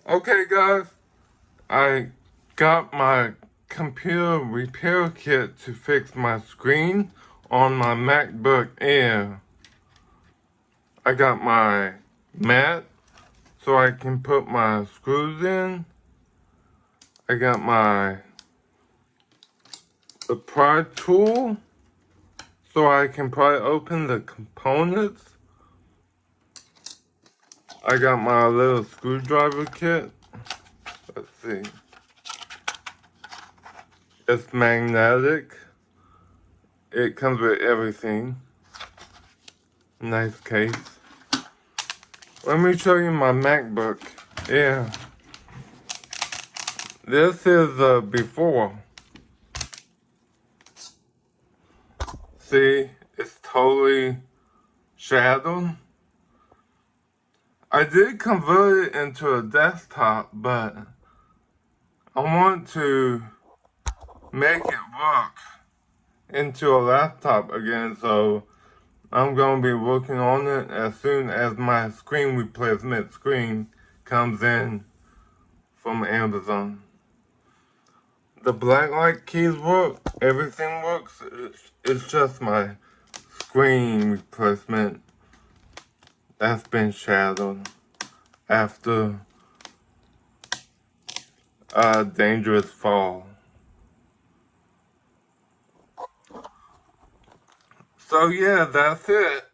Okay guys, I got my computer repair kit to fix my screen on my MacBook Air. I got my mat so I can put my screws in. I got the pry tool so I can pry open the components. I got my little screwdriver kit. Let's see. It's magnetic. It comes with everything. Nice case. Let me show you my MacBook. Yeah. This is before. See, it's totally shadowed. I did convert it into a desktop, but I want to make it work into a laptop again, so I'm going to be working on it as soon as my screen replacement screen comes in from Amazon. The blacklight keys work, everything works, it's just my screen replacement that's been shadowed after a dangerous fall. So yeah, that's it.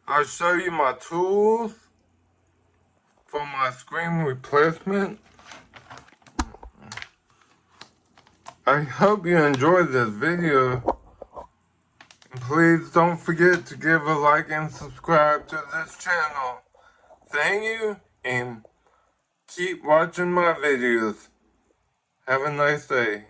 I'll show you my tools for my screen replacement. I hope you enjoyed this video. Please don't forget to give a like and subscribe to this channel. Thank you and keep watching my videos. Have a nice day.